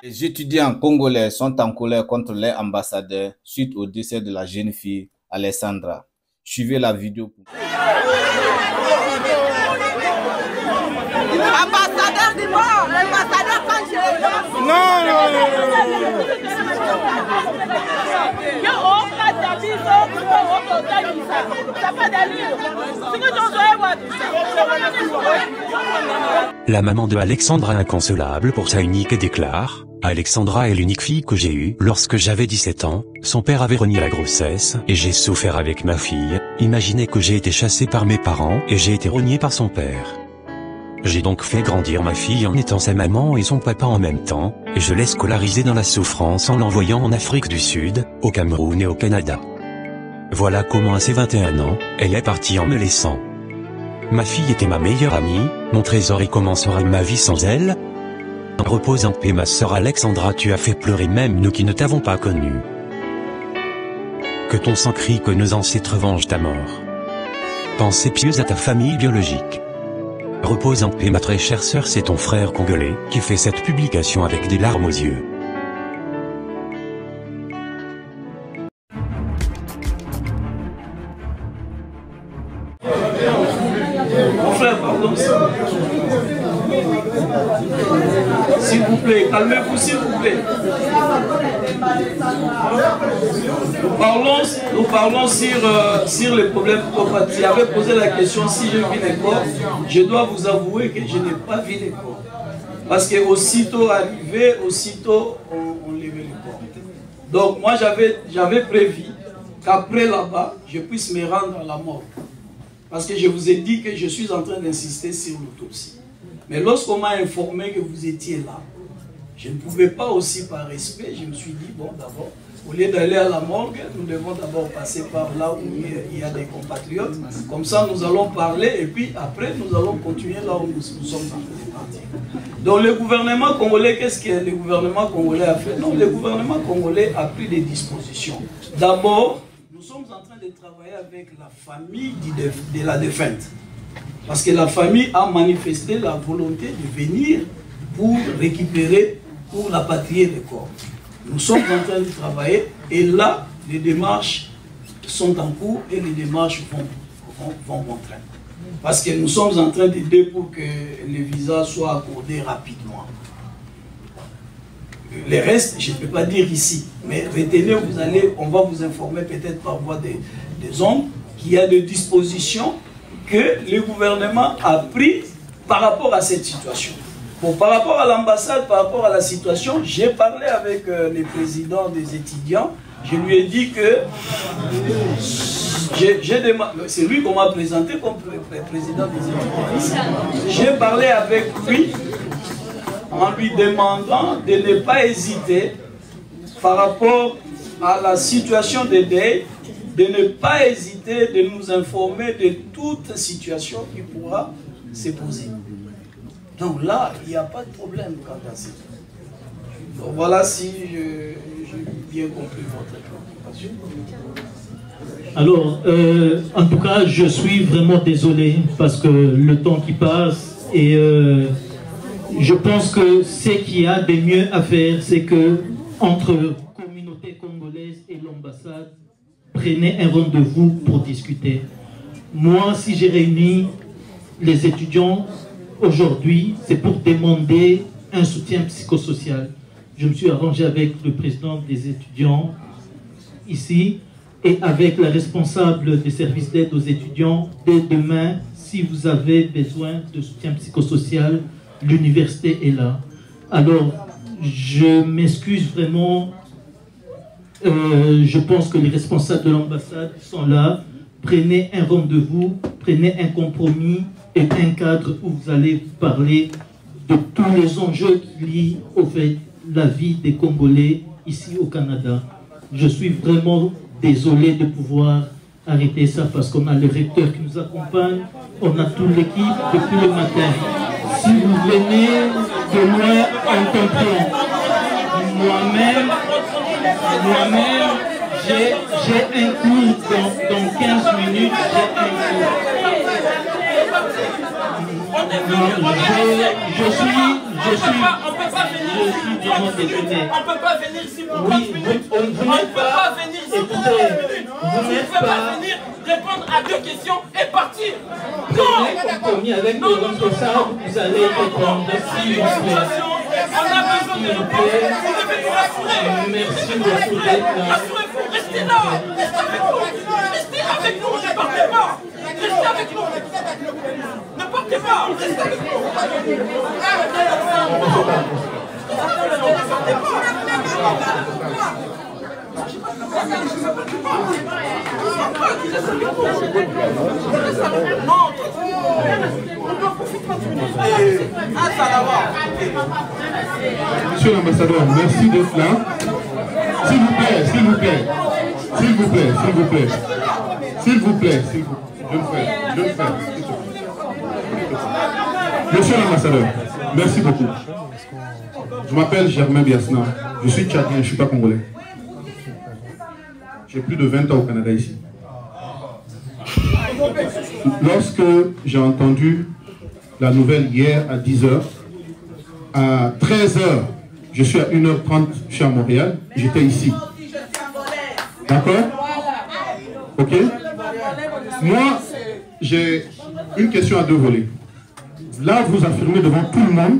Les étudiants congolais sont en colère contre les ambassadeurs suite au décès de la jeune fille Alexandra. Suivez la vidéo. Ambassadeur du mort, ambassadeur quand je le vois. La maman de Alexandra inconsolable pour sa unique déclare: Alexandra est l'unique fille que j'ai eue. Lorsque j'avais 17 ans, son père avait renié la grossesse et j'ai souffert avec ma fille. Imaginez que j'ai été chassé par mes parents et j'ai été renié par son père. J'ai donc fait grandir ma fille en étant sa maman et son papa en même temps, et je l'ai scolarisée dans la souffrance en l'envoyant en Afrique du Sud, au Cameroun et au Canada. Voilà comment à ses 21 ans, elle est partie en me laissant. Ma fille était ma meilleure amie, mon trésor, et comment serait ma vie sans elle? Repose en paix ma sœur Alexandra, tu as fait pleurer même nous qui ne t'avons pas connue. Que ton sang crie, que nos ancêtres vengent ta mort. Pensée pieuse à ta famille biologique. Repose en paix ma très chère sœur, c'est ton frère congolais qui fait cette publication avec des larmes aux yeux. Mon frère, pardon. S'il vous plaît, calmez-vous s'il vous plaît. Nous parlons sur les problèmes. Tu avais posé la question si je vis les corps. Je dois vous avouer que je n'ai pas vu les corps. Parce que aussitôt arrivé, aussitôt on levait les corps. Donc moi j'avais prévu qu'après là-bas, je puisse me rendre à la mort. Parce que je vous ai dit que je suis en train d'insister sur l'autopsie. Mais lorsqu'on m'a informé que vous étiez là, je ne pouvais pas aussi par respect, je me suis dit, bon d'abord, au lieu d'aller à la morgue, nous devons d'abord passer par là où il y a des compatriotes. Comme ça, nous allons parler et puis après, nous allons continuer là où nous sommes en train de partir. Donc le gouvernement congolais, qu'est-ce que le gouvernement congolais a fait? Non, le gouvernement congolais a pris des dispositions. D'abord, nous sommes en train de travailler avec la famille de la défunte. Parce que la famille a manifesté la volonté de venir pour récupérer, pour rapatrier les corps. Nous sommes en train de travailler et là, les démarches sont en cours et les démarches vont bon train. Parce que nous sommes en train d'aider pour que les visas soient accordés rapidement. Les restes, je ne peux pas dire ici, mais retenez, on va vous informer peut-être par voie des ondes qu'il y a des dispositions que le gouvernement a prises par rapport à cette situation. Bon, par rapport à l'ambassade, par rapport à la situation, j'ai parlé avec le président des étudiants. Je lui ai dit que c'est lui qu'on m'a présenté comme président des étudiants. J'ai parlé avec lui en lui demandant de ne pas hésiter par rapport à la situation de deuil, de ne pas hésiter de nous informer de toute situation qui pourra se poser. Donc là, il n'y a pas de problème quant à ça. Donc voilà si j'ai bien compris votre préoccupation. Alors, en tout cas, je suis vraiment désolé parce que le temps qui passe et je pense que ce qu'il y a de mieux à faire, c'est que entre communauté congolaise et l'ambassade, prenez un rendez-vous pour discuter. Moi, si j'ai réuni les étudiants aujourd'hui, c'est pour demander un soutien psychosocial. Je me suis arrangé avec le président des étudiants ici et avec la responsable des services d'aide aux étudiants. Dès demain, si vous avez besoin de soutien psychosocial, l'université est là. Alors, je m'excuse vraiment. Je pense que les responsables de l'ambassade sont là. Prenez un rendez-vous, prenez un compromis et un cadre où vous allez parler de tous les enjeux qui lient au fait la vie des Congolais ici au Canada. Je suis vraiment désolé de pouvoir arrêter ça parce qu'on a le recteur qui nous accompagne, on a toute l'équipe depuis le matin. Si vous venez de loin, on comprend. Moi-même, J'ai un cours dans 15 minutes. Je suis vraiment désolé. On peut pas venir ici pour oui, on ne peut pas venir ici pour vous n'êtes pas venir répondre à 2 questions et partir. Non. Compromis avec le responsable, vous allez répondre s'il vous plaît. On a besoin de vous. Vous devez nous rassurer. Merci beaucoup d'être là. Rassurez-vous, restez là. Restez avec nous. Restez avec nous, ne partez pas. Restez avec nous. Ne partez pas. Restez avec nous. Monsieur l'ambassadeur, merci d'être là. S'il vous plaît, s'il vous plaît, s'il vous plaît, s'il vous plaît, s'il vous plaît, s'il vous plaît, je le fais. Monsieur l'ambassadeur, merci beaucoup. Je m'appelle Germain Biasna, je suis tchadien, je ne suis pas congolais. J'ai plus de 20 ans au Canada ici. Lorsque j'ai entendu la nouvelle hier à 10h, à 13h, je suis à 1h30, je suis à Montréal, j'étais ici. D'accord? Ok? Moi, j'ai une question à 2 volets. Là, vous affirmez devant tout le monde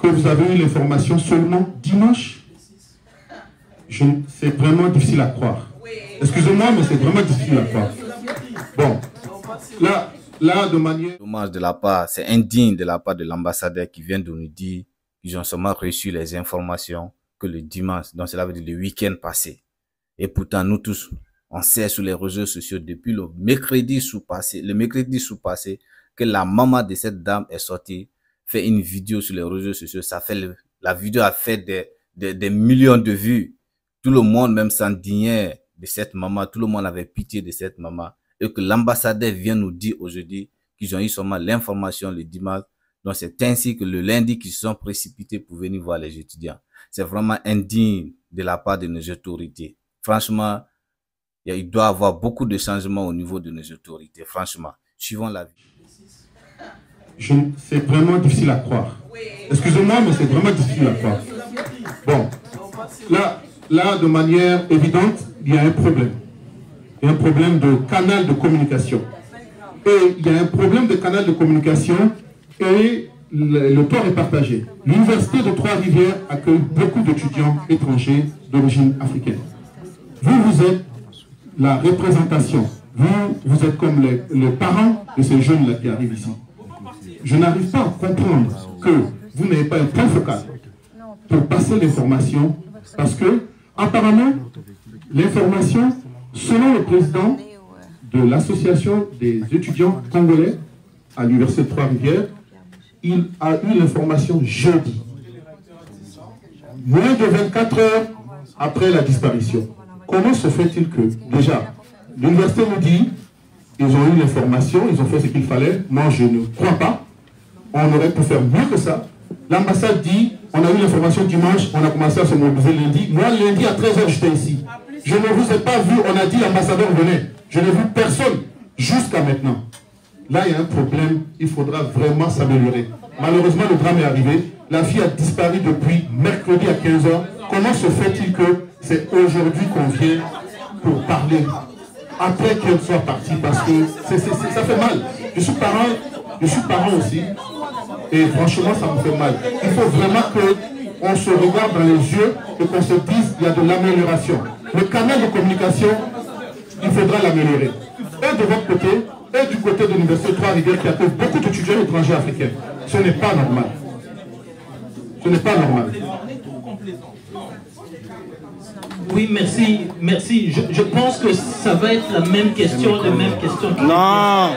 que vous avez eu l'information seulement dimanche. C'est vraiment difficile à croire. Excusez-moi, mais c'est vraiment difficile à croire. Bon, là, de manière... Dommage de la part, c'est indigne de la part de l'ambassadeur qui vient de nous dire qu'ils ont seulement reçu les informations que le dimanche, donc cela veut dire le week-end passé. Et pourtant, nous tous, on sait sur les réseaux sociaux depuis le mercredi sous-passé, que la maman de cette dame est sortie, fait une vidéo sur les réseaux sociaux. La vidéo a fait des millions de vues. Tout le monde même s'indignait de cette maman. Tout le monde avait pitié de cette maman. Et que l'ambassadeur vient nous dire aujourd'hui qu'ils ont eu seulement l'information le dimanche. Donc c'est ainsi que le lundi qu'ils se sont précipités pour venir voir les étudiants. C'est vraiment indigne de la part de nos autorités. Franchement, il doit y avoir beaucoup de changements au niveau de nos autorités. Franchement, suivons la vie. C'est vraiment difficile à croire. Excusez-moi, mais c'est vraiment difficile à croire. Bon, là, de manière évidente, il y a un problème. Il y a un problème de canal de communication. Et il y a un problème de canal de communication et le tort est partagé. L'université de Trois-Rivières accueille beaucoup d'étudiants étrangers d'origine africaine. Vous êtes la représentation. Vous êtes comme les parents de ces jeunes-là qui arrivent ici. Je n'arrive pas à comprendre que vous n'avez pas un point focal pour passer l'information parce que, apparemment, l'information, selon le président de l'association des étudiants congolais à l'université de Trois-Rivières, il a eu l'information jeudi. Moins de 24 heures après la disparition. Comment se fait-il que, déjà, l'université nous dit, ils ont eu l'information, ils ont fait ce qu'il fallait. Moi, je ne crois pas. On aurait pu faire mieux que ça. L'ambassade dit, on a eu l'information dimanche, on a commencé à se mobiliser lundi. Moi, lundi à 13h, j'étais ici. Je ne vous ai pas vu, on a dit l'ambassadeur venait. Je n'ai vu personne jusqu'à maintenant. Là, il y a un problème, il faudra vraiment s'améliorer. Malheureusement, le drame est arrivé. La fille a disparu depuis mercredi à 15h. Comment se fait-il que c'est aujourd'hui qu'on vient pour parler après qu'elle soit partie? Parce que ça fait mal. Je suis parent aussi. Et franchement, ça me fait mal. Il faut vraiment qu'on se regarde dans les yeux et qu'on se dise qu'il y a de l'amélioration. Le canal de communication, il faudra l'améliorer. Et de votre côté, et du côté de l'université de Trois-Rivières qui accueille beaucoup d'étudiants étrangers africains. Ce n'est pas normal. Ce n'est pas normal. Oui, merci. Je pense que ça va être la même question, Non.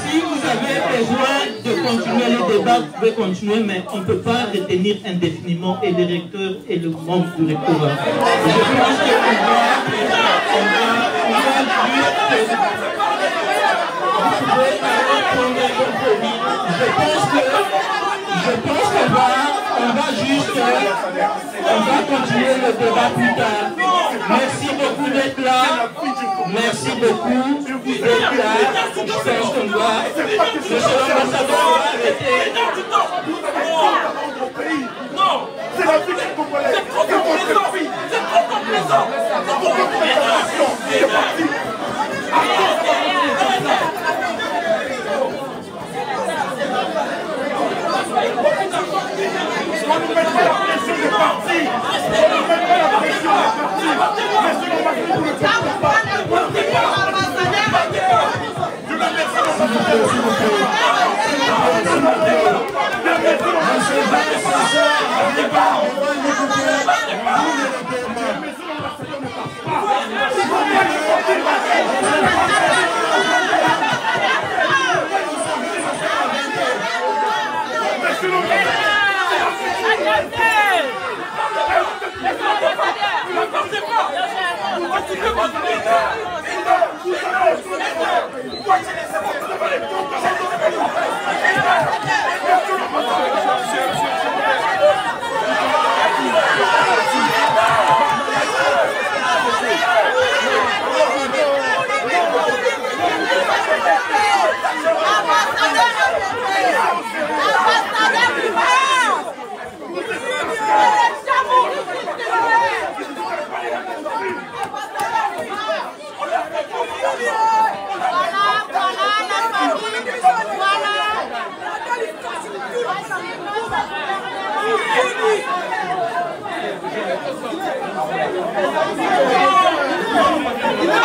Si vous avez besoin de continuer le débat, vous pouvez continuer, mais on ne peut pas retenir indéfiniment et le recteur et le membre du rectorat. Je pense qu'on va On va continuer le débat plus tard. Merci beaucoup d'être là. Merci beaucoup d'être là. Je pense qu'on doit. Monsieur l'ambassadeur va arrêter. Non, c'est la vie des Congolais. C'est trop complaisant. C'est trop complaisant. C'est trop complaisant. C'est parti. On ne met pas la pression des partis. On ne met pas la pression des partis. Monsieur l'ambassadeur, vous ne faites pas. Je la laisse à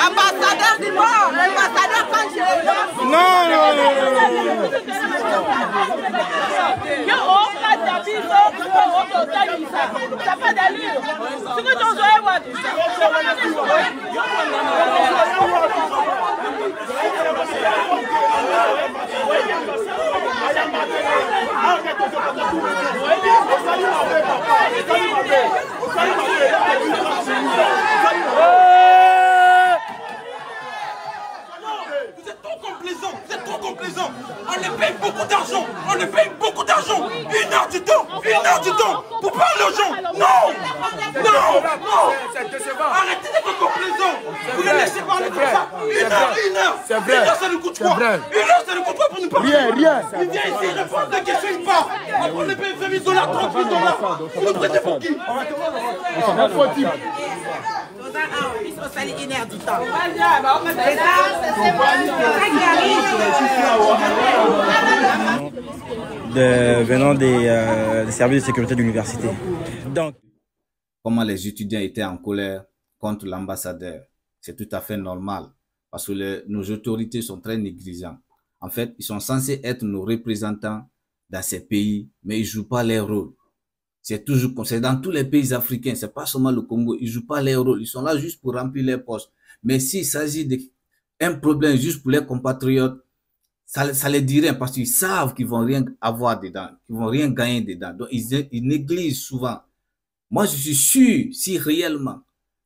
Ambassadeur du mort, l'ambassadeur quand je non. Ça pas d'allure. Ce que tu as Vous êtes trop complaisant. On les paye beaucoup d'argent. 1 heure du temps pour parler aux gens. Non. Arrêtez d'être complaisant. Vous les laissez parler comme ça. 1 heure. C'est vrai. 1 heure, ça nous coûte quoi? 1 heure, ça nous coûte quoi pour nous parler? Rien. Il vient ici, il répond à des questions, il part. Après, on les paye 20 000 $, 30 000 $. Vous nous prêtez pour qui? Venant des services de sécurité de l'université. Donc, comment les étudiants étaient en colère contre l'ambassadeur, c'est tout à fait normal parce que nos autorités sont très négligentes. En fait, ils sont censés être nos représentants dans ces pays, mais ils jouent pas leur rôle. C'est toujours comme ça. Dans tous les pays africains, c'est pas seulement le Congo, ils jouent pas leur rôle. Ils sont là juste pour remplir les postes. Mais s'il s'agit d'un problème juste pour les compatriotes, ça les dit rien parce qu'ils savent qu'ils vont rien avoir dedans, qu'ils vont rien gagner dedans. Donc, ils négligent souvent. Moi, je suis sûr, si réellement,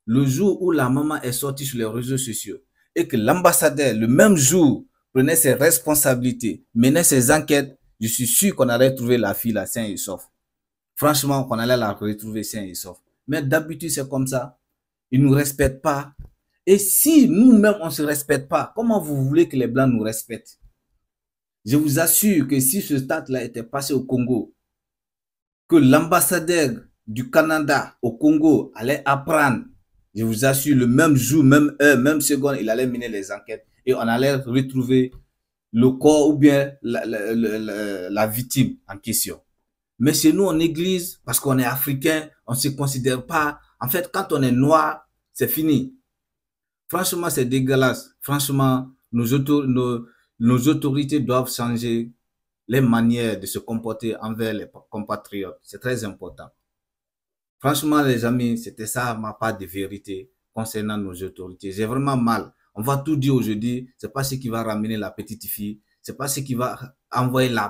le jour où la maman est sortie sur les réseaux sociaux et que l'ambassadeur, le même jour, prenait ses responsabilités, menait ses enquêtes, je suis sûr qu'on allait trouver la fille là, saine et sauf. Franchement, qu'on allait la retrouver saine et sauf. Mais d'habitude, c'est comme ça. Ils ne nous respectent pas. Et si nous-mêmes, on ne se respecte pas, comment vous voulez que les Blancs nous respectent? Je vous assure que si ce stade-là était passé au Congo, que l'ambassadeur du Canada au Congo allait apprendre, je vous assure, le même jour, même heure, même seconde, il allait mener les enquêtes et on allait retrouver le corps ou bien la victime en question. Mais chez nous, on néglige parce qu'on est africain, on ne se considère pas. En fait, quand on est noir, c'est fini. Franchement, c'est dégueulasse. Franchement, nos autorités doivent changer les manières de se comporter envers les compatriotes. C'est très important. Franchement, les amis, c'était ça ma part de vérité concernant nos autorités. J'ai vraiment mal. On va tout dire aujourd'hui. C'est pas ce qui va ramener la petite fille. C'est pas ce qui va envoyer la